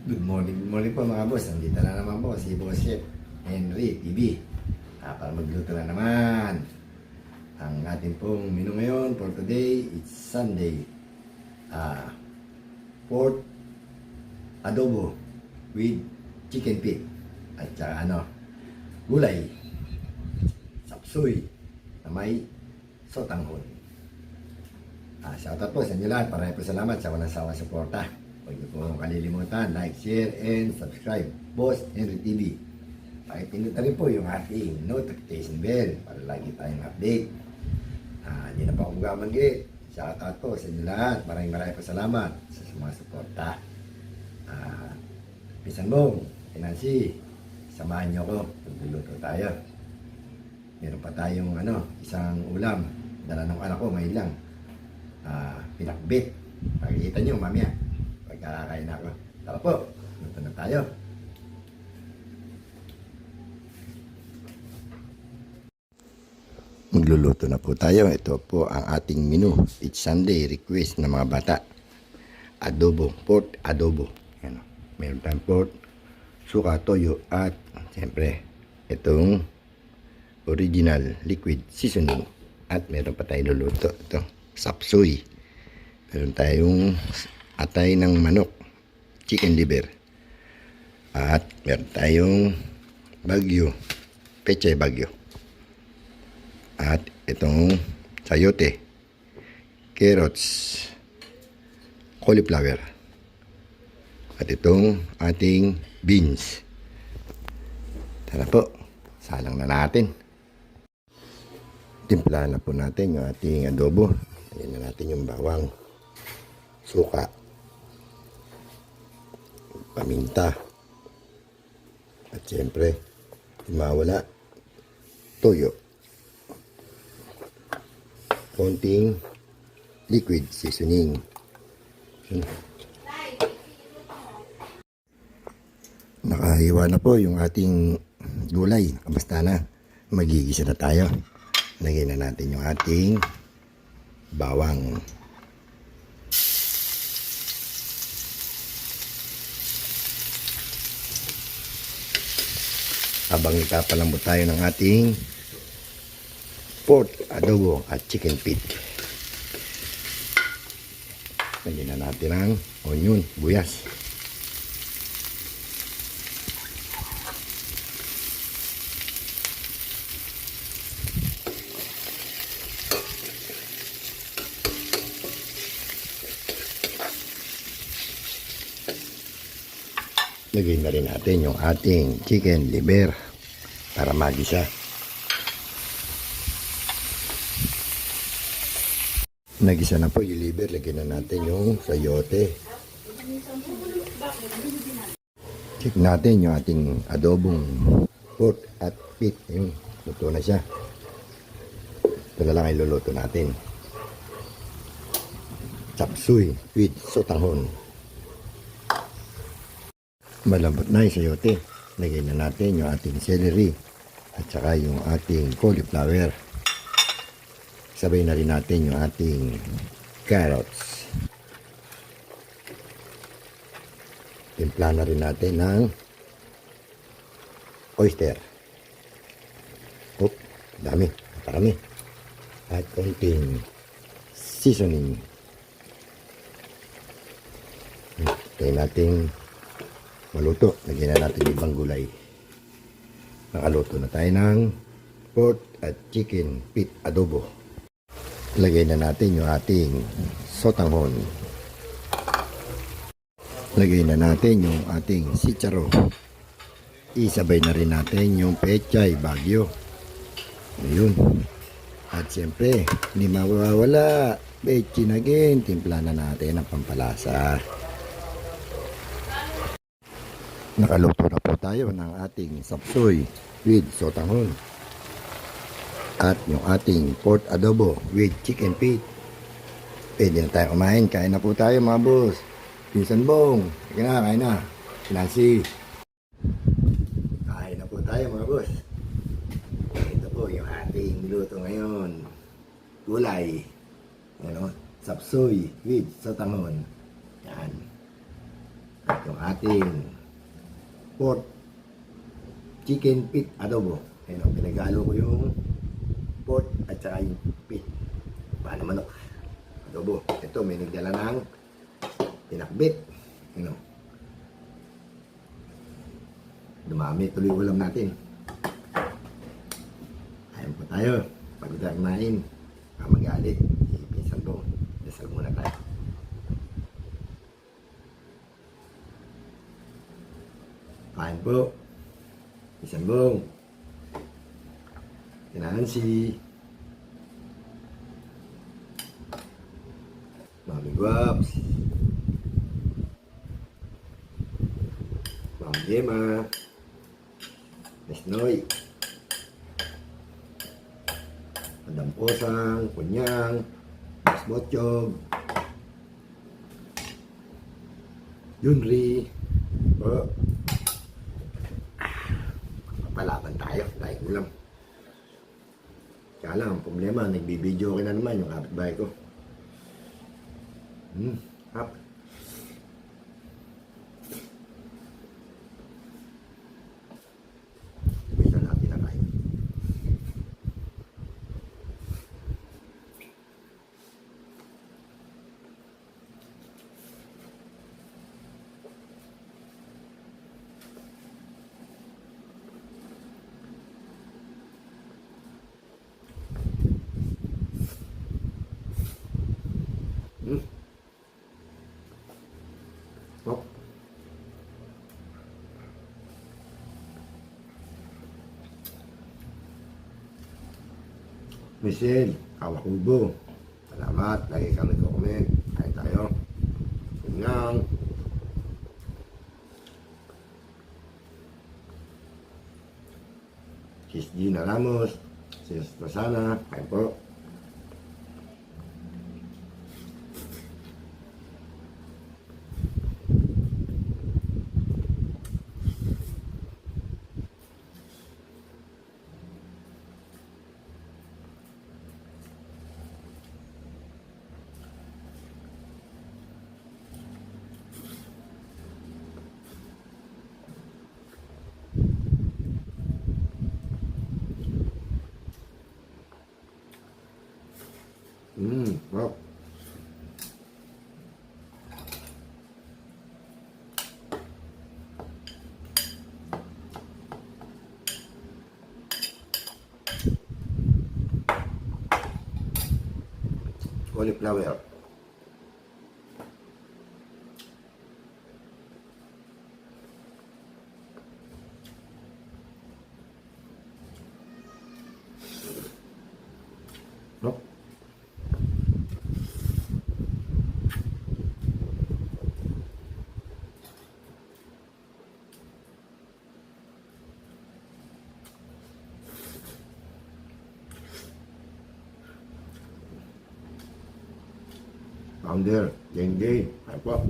Good morning po mga boss. Nandito na naman po si Boss Chef Henry TV para magluto na naman. Ang ating pong menu ngayon for today, it's Sunday. Pork adobo with chicken feet at saka gulay, sapsoy na may sotanghon. Shoutout po sa inyo lahat. Maraming po salamat sa walang sawang suporta. Huwag niyo po kalilimutan, like, share, and subscribe. Boss Henry TV. Pakipindot na rin po yung ating notification bell para lagi tayong update. Hindi na po ako gamanggit. Shoutout po sa inyo lahat. Maraming po salamat sa mga suporta. Pisan Bong, Nancy, samahan niyo ako. Magluluto tayo. Meron pa tayong isang ulam. Dala ng anak ko ngayon lang. Pinakbit. Pakikita niyo mamaya. Pagkakakain ako. Tara po, luto na tayo. Magluluto na po tayo. Ito po ang ating menu. It's Sunday request ng mga bata. Adobo, pork adobo. Yan. Meron tayong pork, suka, toyo, at siyempre itong original liquid seasoning. At meron pa tayong luluto. Ito, sapsoy. Meron tayong atay ng manok, chicken liver. At meron tayong bagyo, pechay bagyo. At itong sayote, carrots, cauliflower. At itong ating beans. Tara po, salang na natin. Timplahan na po natin yung ating adobo. Lagyan na natin yung bawang, suka, paminta, at siyempre mawala toyo, konting liquid seasoning. Nakahiwa na po yung ating gulay. Basta na, magigisa na tayo. Lagyan na natin yung ating bawang. Habang ipapalambot tayo ng ating pork adobo at chicken feet. Lagyan na natin ang onion, buyas. Lagyan na rin natin yung ating chicken liver para magisa. Nagisa na po yung liver, lagyan na natin yung sayote. Check natin yung ating adobong pork at feet. Yung luto na siya. Ito na lang ay luluto natin. Chapsuy with sotanghon. Malambot na yung sayote. Lagyan na natin yung ating celery at saka yung ating cauliflower. Sabay na rin natin yung ating carrots. Timpla na rin natin ng oyster. Dami. Parami. At konting seasoning. Tayo natin maluto. Lagyan na natin ibang gulay. Nakaluto na tayo ng pork at chicken feet adobo. Lagyan na natin yung ating sotanghon. Lagyan na natin yung ating chicharon. Isabay na rin natin yung pechay bagyo. Ayun. At siyempre, hindi mawawala. Bechin again. Timpla na natin ang pampalasa. Nakaluto na po tayo ng ating sapsoy with sotanghon. At yung ating pork adobo with chicken feet. Pwede na tayo kumain. Kain na po tayo mga boss. Pinsan Bong. Kain na. Nancy. Kain na po tayo mga boss. Ito po yung ating niluto ngayon. Gulay. Sapsoy with sotanghon. Yan. At yung ating pork chicken pit adobo. Ayun, pinag-halo ko yung pork at saka yung pit. Paano manok? Adobo. Ito, may nagdala ng pinakbit. Ayun. Dumami tuloy ulam natin. Ayun po tayo. Pagod na kumain. Magalit. Ipinsan po. Dasal muna tayo. Kain po. Isang bong. Nancy. Mami Guaps. Mami Gemma. Nesnoy. Madam Posang. Kunyang. Mas Botchog. Junri. Po. Palaban tayo. Dahil ulam. Kaya lang, ang problema, nagbibideo ko na naman yung kapitbahay ko. Hap. Bisa natin na kain. Oh. Michelle, Kawakubo. Salamat, lagi kami comment. Kain tayo. Kunyang. Kiss Gina Ramos. Sis Rosana. Kain po. Wow. Cauliflower. Nope. Founder, Dengge, apa?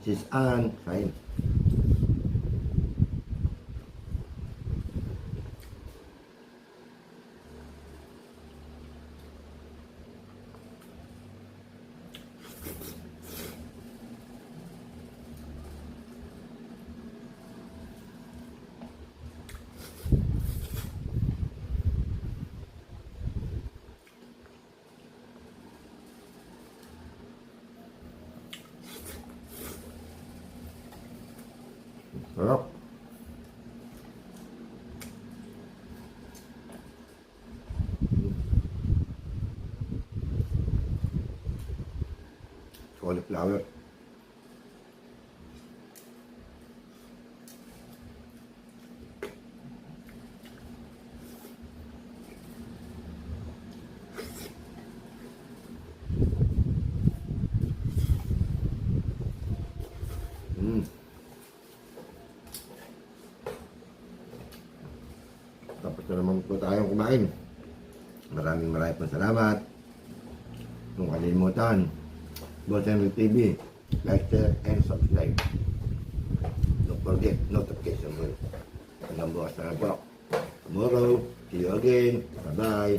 Sis An, kain. Sarap. Cauliflower. Tapos na naman po tayong kumain. Maraming po salamat. Kung kalimutan, Boss Henry TV, like, share, and subscribe. forget notification bell. Hanggang bukas na po. Tomorrow, see you again. Bye-bye.